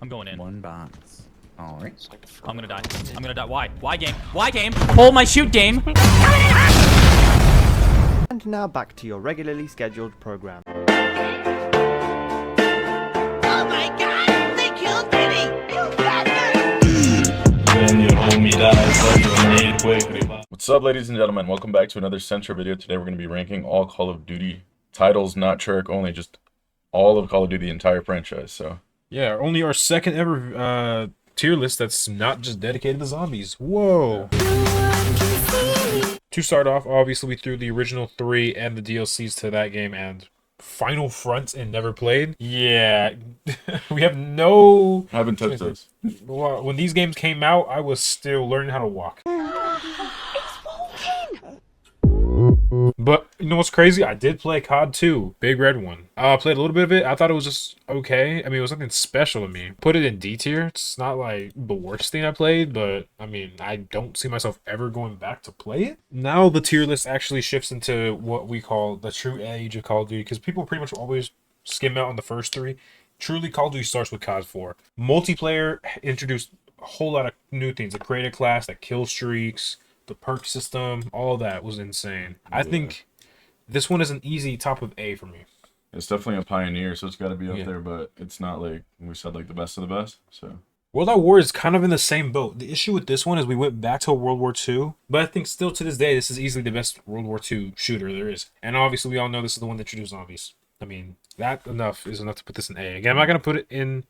I'm going in. One box. All right. I'm gonna die. I'm gonna die. Why? Why game? Why game? Hold my shoot game. And now back to your regularly scheduled program. Oh my god! They killed Diddy! You bastard! When your homie dies, let your name quickly. What's up, ladies and gentlemen? Welcome back to another Central video. Today we're going to be ranking all Call of Duty titles, not Treyarch only, just all of Call of Duty, the entire franchise. So yeah, only our second ever tier list that's not just dedicated to zombies. Whoa. To start off, obviously we threw the original 3 and the DLCs to that game and Final Front and never played. Yeah, we have no... I haven't touched those. Well, when these games came out, I was still learning how to walk. But you know what's crazy? I did play COD 2, Big Red one. I played a little bit of it. I thought it was just okay. I mean, it was nothing special to me. Put it in D tier. It's not like the worst thing I played, but I mean, I don't see myself ever going back to play it. Now the tier list actually shifts into what we call the true age of Call of Duty, because people pretty much always skim out on the first 3. Truly, Call of Duty starts with COD 4. Multiplayer introduced a whole lot of new things. The creative class, the kill streaks, the perk system, all that was insane. I think this one is an easy top of A for me. It's definitely a pioneer, so it's got to be up there, but it's not like we said, like the best of the best. So World at War is kind of in the same boat. The issue with this one is we went back to World War II, but I think still to this day, this is easily the best World War II shooter there is. And obviously, we all know this is the one that introduced zombies. I mean, that is enough to put this in A. Again, I'm not going to put it in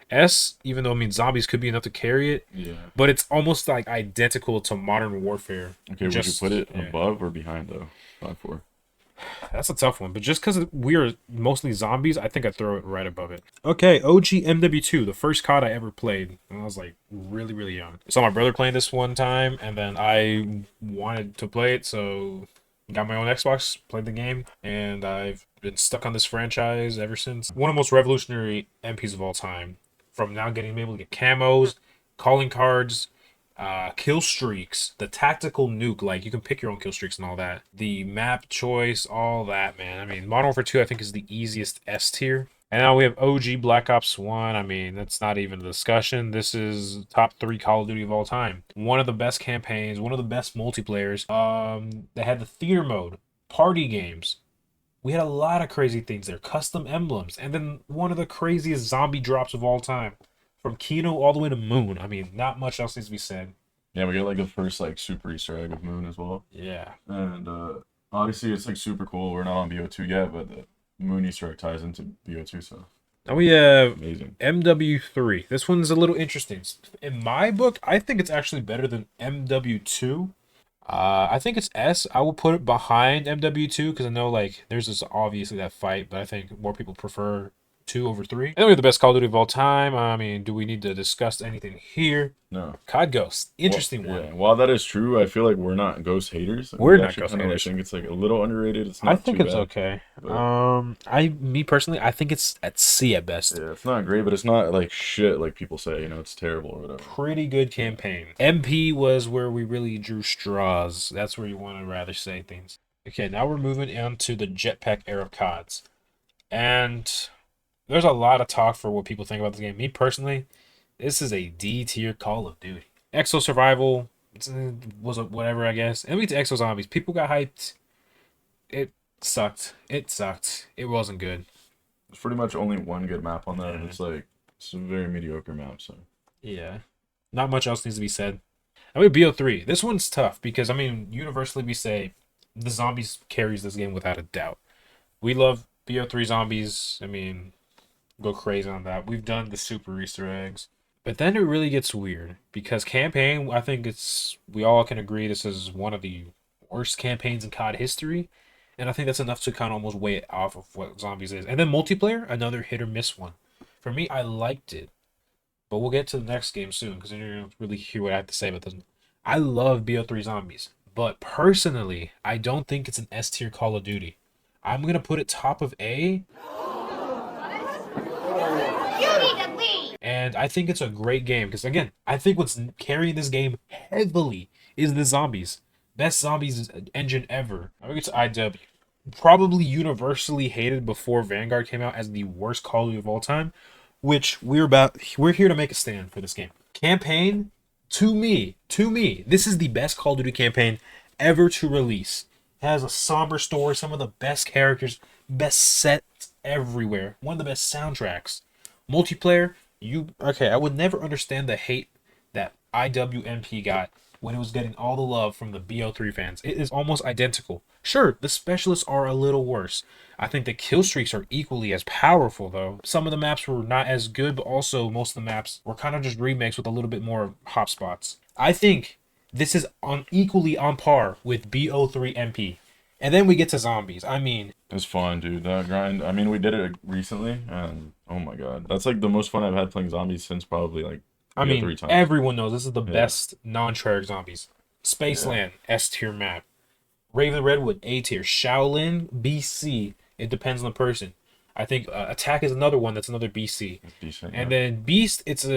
S, even though I mean zombies could be enough to carry it. Yeah. But it's almost like identical to Modern Warfare. Okay, would you put it above or behind though? 5-4. That's a tough one, but just because we are mostly zombies, I think I'd throw it right above it. Okay, OG MW2, the first COD I ever played, and I was like really, really young. I saw my brother playing this one time, and then I wanted to play it, so got my own Xbox, played the game, and I've been stuck on this franchise ever since. One of the most revolutionary MPs of all time. From now getting able to get camos, calling cards, kill streaks, the tactical nuke, like you can pick your own kill streaks and all that. The map choice, all that, man. I mean, Modern Warfare 2 I think is the easiest S tier. And now we have OG Black Ops 1. I mean, that's not even a discussion. This is top 3 Call of Duty of all time. One of the best campaigns, one of the best multiplayers. They had the theater mode, party games. We had a lot of crazy things there, custom emblems, and then one of the craziest zombie drops of all time. From Kino all the way to Moon. I mean, not much else needs to be said. Yeah, we got like the first like super Easter egg of Moon as well. Yeah. And obviously it's like super cool. We're not on BO2 yet, but the Moon Easter egg ties into BO2, so. Now we have amazing. MW3. This one's a little interesting. In my book, I think it's actually better than MW2. I think it's S. I will put it behind MW2 because I know like there's this obviously that fight, but I think more people prefer 2 over 3. And then we have the best Call of Duty of all time. I mean, do we need to discuss anything here? No. COD Ghost. Interesting one. Yeah. While that is true, I feel like we're not Ghost haters. We're not Ghost haters. I think it's like a little underrated. It's not I think it's bad, okay. But... me personally, I think it's at C at best. Yeah, it's not great, but it's not like shit like people say, you know, it's terrible or whatever. Pretty good campaign. MP was where we really drew straws. That's where you want to rather say things. Okay, now we're moving on to the jetpack era of CODs. And there's a lot of talk for what people think about this game. Me personally, this is a D tier Call of Duty. Exo Survival was whatever, I guess. And we get to Exo Zombies. People got hyped. It sucked. It sucked. It wasn't good. There's pretty much only one good map on that, and it's a very mediocre map, so. Yeah. Not much else needs to be said. I mean, BO3. This one's tough because, I mean, universally we say the zombies carries this game without a doubt. We love BO3 zombies. I mean, go crazy on that. We've done the super Easter eggs. But then it really gets weird because campaign, I think we all can agree this is one of the worst campaigns in COD history. And I think that's enough to kind of almost weigh it off of what zombies is. And then multiplayer, another hit or miss one. For me, I liked it. But we'll get to the next game soon because then you're going to really hear what I have to say about this. I love BO3 zombies. But personally, I don't think it's an S tier Call of Duty. I'm going to put it top of A. And I think it's a great game because, again, I think what's carrying this game heavily is the zombies. Best zombies engine ever. I think it's IW. Probably universally hated before Vanguard came out as the worst Call of Duty of all time. which we're here to make a stand for this game. Campaign, to me, this is the best Call of Duty campaign ever to release. It has a somber story, some of the best characters, best sets everywhere, one of the best soundtracks. Multiplayer, I would never understand the hate that IWMP got when it was getting all the love from the BO3 fans. It is almost identical. Sure, the specialists are a little worse. I think the kill streaks are equally as powerful, though. Some of the maps were not as good, but also most of the maps were kind of just remakes with a little bit more hotspots. I think this is equally on par with BO3 MP. And then we get to zombies. I mean, It's fun, dude. That grind. I mean, we did it recently, and oh my god, that's like the most fun I've had playing zombies since probably like. Three times. Everyone knows this is the best non-Treyarch zombies. Spaceland, S tier map. Raven Redwood, A tier. Shaolin, BC. It depends on the person. I think Attack is another one that's another BC. It's decent, and then Beast, it's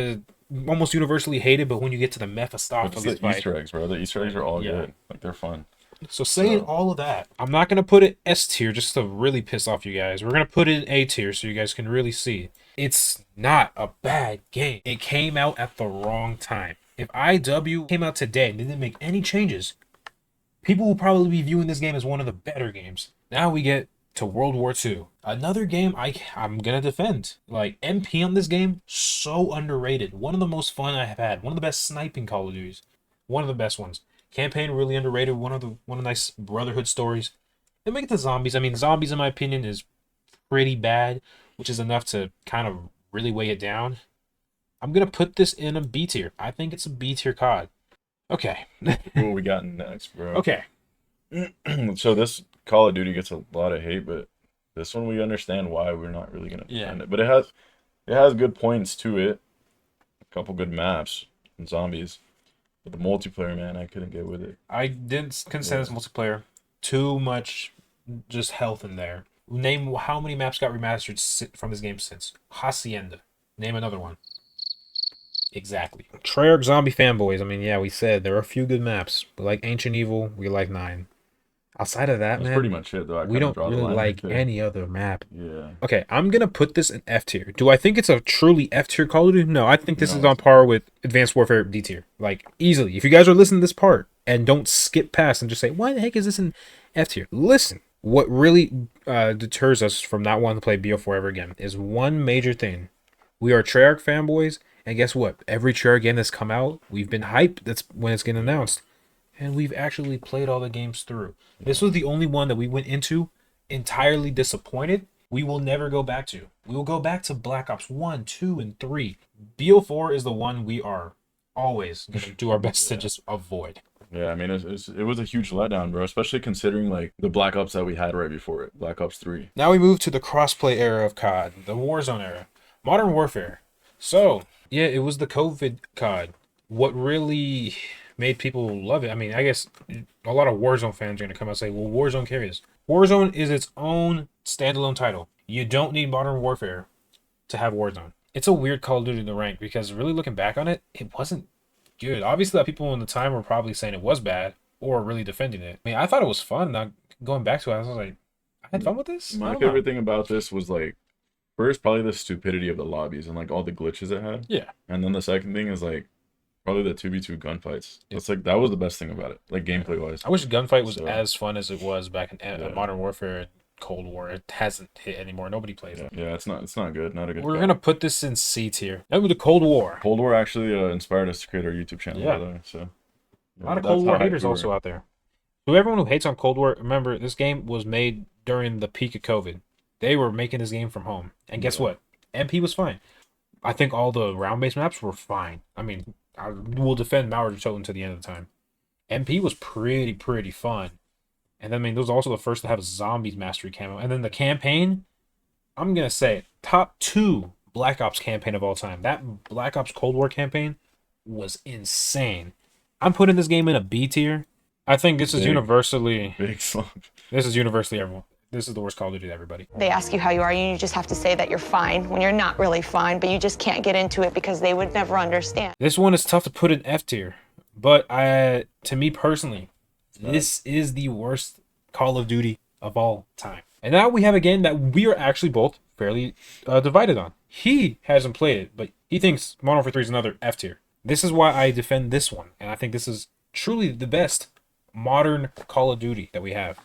almost universally hated, but when you get to the Mephistopheles the fight, Easter eggs, bro. The Easter eggs are all good. Like, they're fun. So saying all of that, I'm not going to put it S tier just to really piss off you guys. We're going to put it in A tier so you guys can really see. It's not a bad game. It came out at the wrong time. If IW came out today and didn't make any changes, people will probably be viewing this game as one of the better games. Now we get to World War II. Another game I'm going to defend. Like, MP on this game, so underrated. One of the most fun I have had. One of the best sniping Call of Duties. One of the best ones. Campaign, really underrated. One of the nice brotherhood stories. Then we get to zombies. I mean, zombies, in my opinion, is pretty bad, which is enough to kind of really weigh it down. I'm going to put this in a B tier. I think it's a B tier COD. Okay. What we got next, bro? Okay. So this Call of Duty gets a lot of hate, but this one we understand why we're not really going to defend it. But it has good points to it. A couple good maps and zombies. But the multiplayer, man, I couldn't get with it. I didn't consider this multiplayer. Too much just health in there. Name how many maps got remastered from this game since. Hacienda. Name another one. Exactly. Treyarch zombie fanboys. I mean, yeah, we said there are a few good maps, but like Ancient Evil, we like 9. Outside of that, That's pretty much it, though. We don't really like any other map. Yeah. Okay, I'm gonna put this in F tier. Do I think it's a truly F tier Call of Duty? No, I think this is on par with Advanced Warfare D tier. Like, easily. If you guys are listening to this part and don't skip past and just say, why the heck is this in F tier? Listen, what really deters us from not wanting to play BO4 ever again is one major thing. We are Treyarch fanboys, and guess what? Every Treyarch game that's come out, we've been hyped. That's when it's getting announced. And we've actually played all the games through. This was the only one that we went into entirely disappointed. We will never go back to. We will go back to Black Ops 1, 2, and 3. BO4 is the one we are always going to do our best to just avoid. Yeah, I mean, it was a huge letdown, bro, especially considering, like, the Black Ops that we had right before it, Black Ops 3. Now we move to the crossplay era of COD, the Warzone era, Modern Warfare. So, yeah, it was the COVID COD. What really made people love it? I mean, I guess a lot of Warzone fans are going to come out and say, well, Warzone carries. Warzone is its own standalone title. You don't need Modern Warfare to have Warzone. It's a weird Call of Duty to rank because really looking back on it, it wasn't good. Obviously, people in the time were probably saying it was bad or really defending it. I mean, I thought it was fun. Now, going back to it, I was like, I had fun with this? My favorite thing about this was, like, first, probably the stupidity of the lobbies and, like, all the glitches it had. Yeah. And then the second thing is, like, probably the 2v2 gunfights. It's like, that was the best thing about it, like, gameplay-wise. I wish Gunfight was as fun as it was back in Modern Warfare and Cold War. It hasn't hit anymore. Nobody plays it. Yeah, it's not good. Not a good We're going to put this in C tier. Now with the Cold War. Cold War actually inspired us to create our YouTube channel. Yeah. By the way, so A lot of Cold War haters also out there. To everyone who hates on Cold War, remember, this game was made during the peak of COVID. They were making this game from home. And guess what? MP was fine. I think all the round-based maps were fine. I mean, I will defend Mauer Toten to the end of the time. MP was pretty fun. And then, I mean, it was also the first to have a Zombies Mastery camo. And then the campaign, I'm going to say, top 2 Black Ops campaign of all time. That Black Ops Cold War campaign was insane. I'm putting this game in a B tier. I think this is universally... Big slump. This is universally everyone. This is the worst Call of Duty to everybody. They ask you how you are, and you just have to say that you're fine when you're not really fine, but you just can't get into it because they would never understand. This one is tough to put in F tier, but to me personally, this is the worst Call of Duty of all time. And now we have again that we are actually both fairly divided on. He hasn't played it, but he thinks Modern Warfare 3 is another F tier. This is why I defend this one, and I think this is truly the best modern Call of Duty that we have.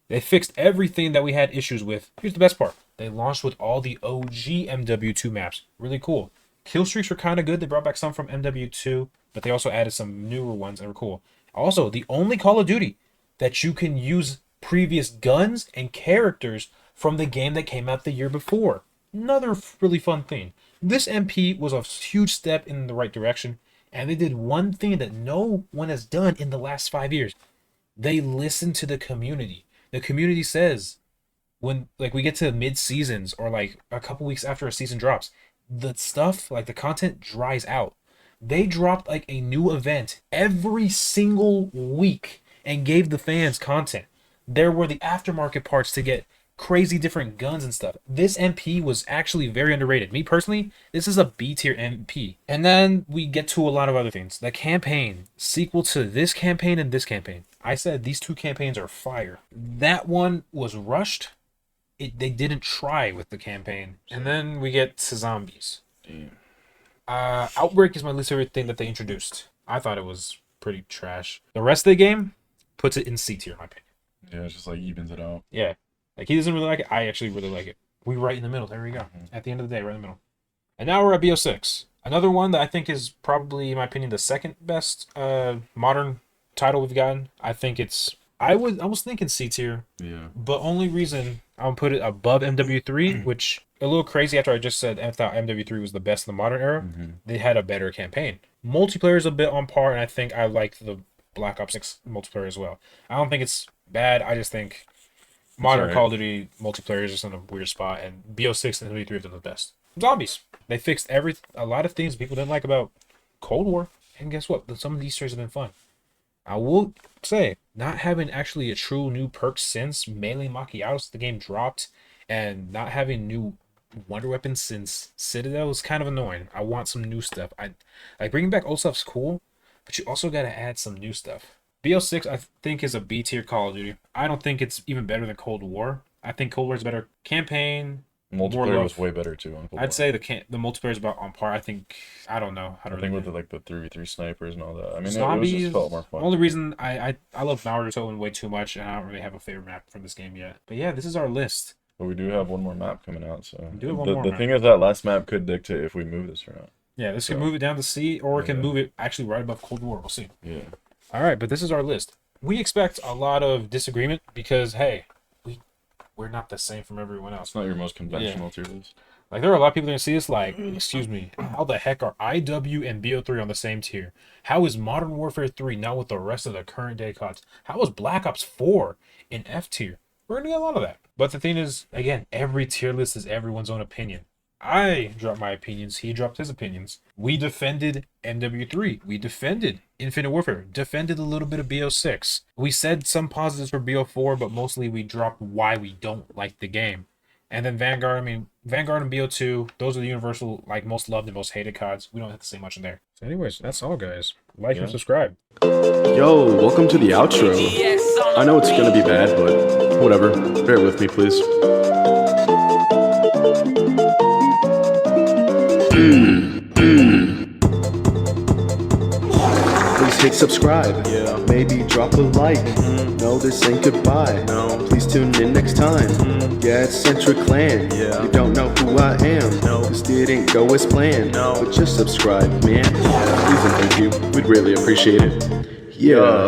They fixed everything that we had issues with. Here's the best part. They launched with all the OG MW2 maps. Really cool. Kill streaks were kind of good. They brought back some from MW2, but they also added some newer ones that were cool. Also, the only Call of Duty that you can use previous guns and characters from the game that came out the year before. Another really fun thing. This MP was a huge step in the right direction, and they did one thing that no one has done in the last 5 years. They listened to the community. The community says when like we get to mid seasons or like a couple weeks after a season drops, the stuff like the content dries out. They dropped like a new event every single week and gave the fans content. There were the aftermarket parts to get crazy different guns and stuff. This MP was actually very underrated. Me personally, this is a B tier MP. And then we get to a lot of other things. The campaign, sequel to this campaign and this campaign. I said these two campaigns are fire. That one was rushed. They didn't try with the campaign. And then we get to zombies. Outbreak is my least favorite thing that they introduced. I thought it was pretty trash. The rest of the game puts it in C tier, in my opinion. Yeah, it's just like evens it out. Yeah. Like, he doesn't really like it. I actually really like it. We're right in the middle. There we go. At the end of the day, right in the middle. And now we're at BO6. Another one that I think is probably, in my opinion, the second best modern title we've gotten. I think it's... I was thinking C tier. Yeah. But only reason I'll put it above MW3, which a little crazy after I just said I thought MW3 was the best in the modern era. They had a better campaign. Multiplayer is a bit on par, and I think I like the Black Ops 6 multiplayer as well. I don't think it's bad. I just think modern Call of Duty multiplayer is just in a weird spot, and BO6 and MW3 have done the best. Zombies. They fixed a lot of things people didn't like about Cold War, and guess what? Some of the Easter eggs have been fun. I will say, not having actually a true new perk since Melee Macchiatos, the game dropped, and not having new wonder weapons since Citadel is kind of annoying. I want some new stuff. Like bringing back old stuff's cool, but you also got to add some new stuff. BO6, I think, is a B tier Call of Duty. I don't think it's even better than Cold War. I think Cold War is better campaign. Multiplayer was way better too on Cold War. I'd say the multiplayer is about on par. I think I don't know how to. I think with the 3v3 snipers and all that. I mean, Zombies, it just felt more fun. Only reason I love Naruto way too much, and I don't really have a favorite map from this game yet. But yeah, this is our list. But we do have one more map coming out, so the thing is that last map could dictate if we move this or not. Yeah, this can move it down to C, or it can move it actually right above Cold War. We'll see. Yeah. All right, but this is our list. We expect a lot of disagreement because hey, we're not the same from everyone else. It's not your most conventional tier list. Like, there are a lot of people that see this like, excuse me, how the heck are IW and BO3 on the same tier? How is Modern Warfare 3 not with the rest of the current day CODs? How is Black Ops 4 in F tier? We're going to get a lot of that. But the thing is, again, every tier list is everyone's own opinion. I dropped my opinions. He dropped his opinions. We defended MW3. We defended Infinite Warfare. Defended a little bit of BO6. We said some positives for BO4, but mostly we dropped why we don't like the game. And then Vanguard, I mean, Vanguard and BO2, those are the universal, like, most loved and most hated CODs. We don't have to say much in there. So anyways, that's all, guys. Like and subscribe. Yo, welcome to the outro. I know it's gonna be bad, but whatever. Bear with me, please. Please hit subscribe. Yeah. Maybe drop a like. No, this ain't goodbye. No. Please tune in next time. Yeah, it's Centric Clan. Yeah. You don't know who I am. No. This didn't go as planned. No. But just subscribe, man. Yeah. Please and thank you. We'd really appreciate it. Yeah.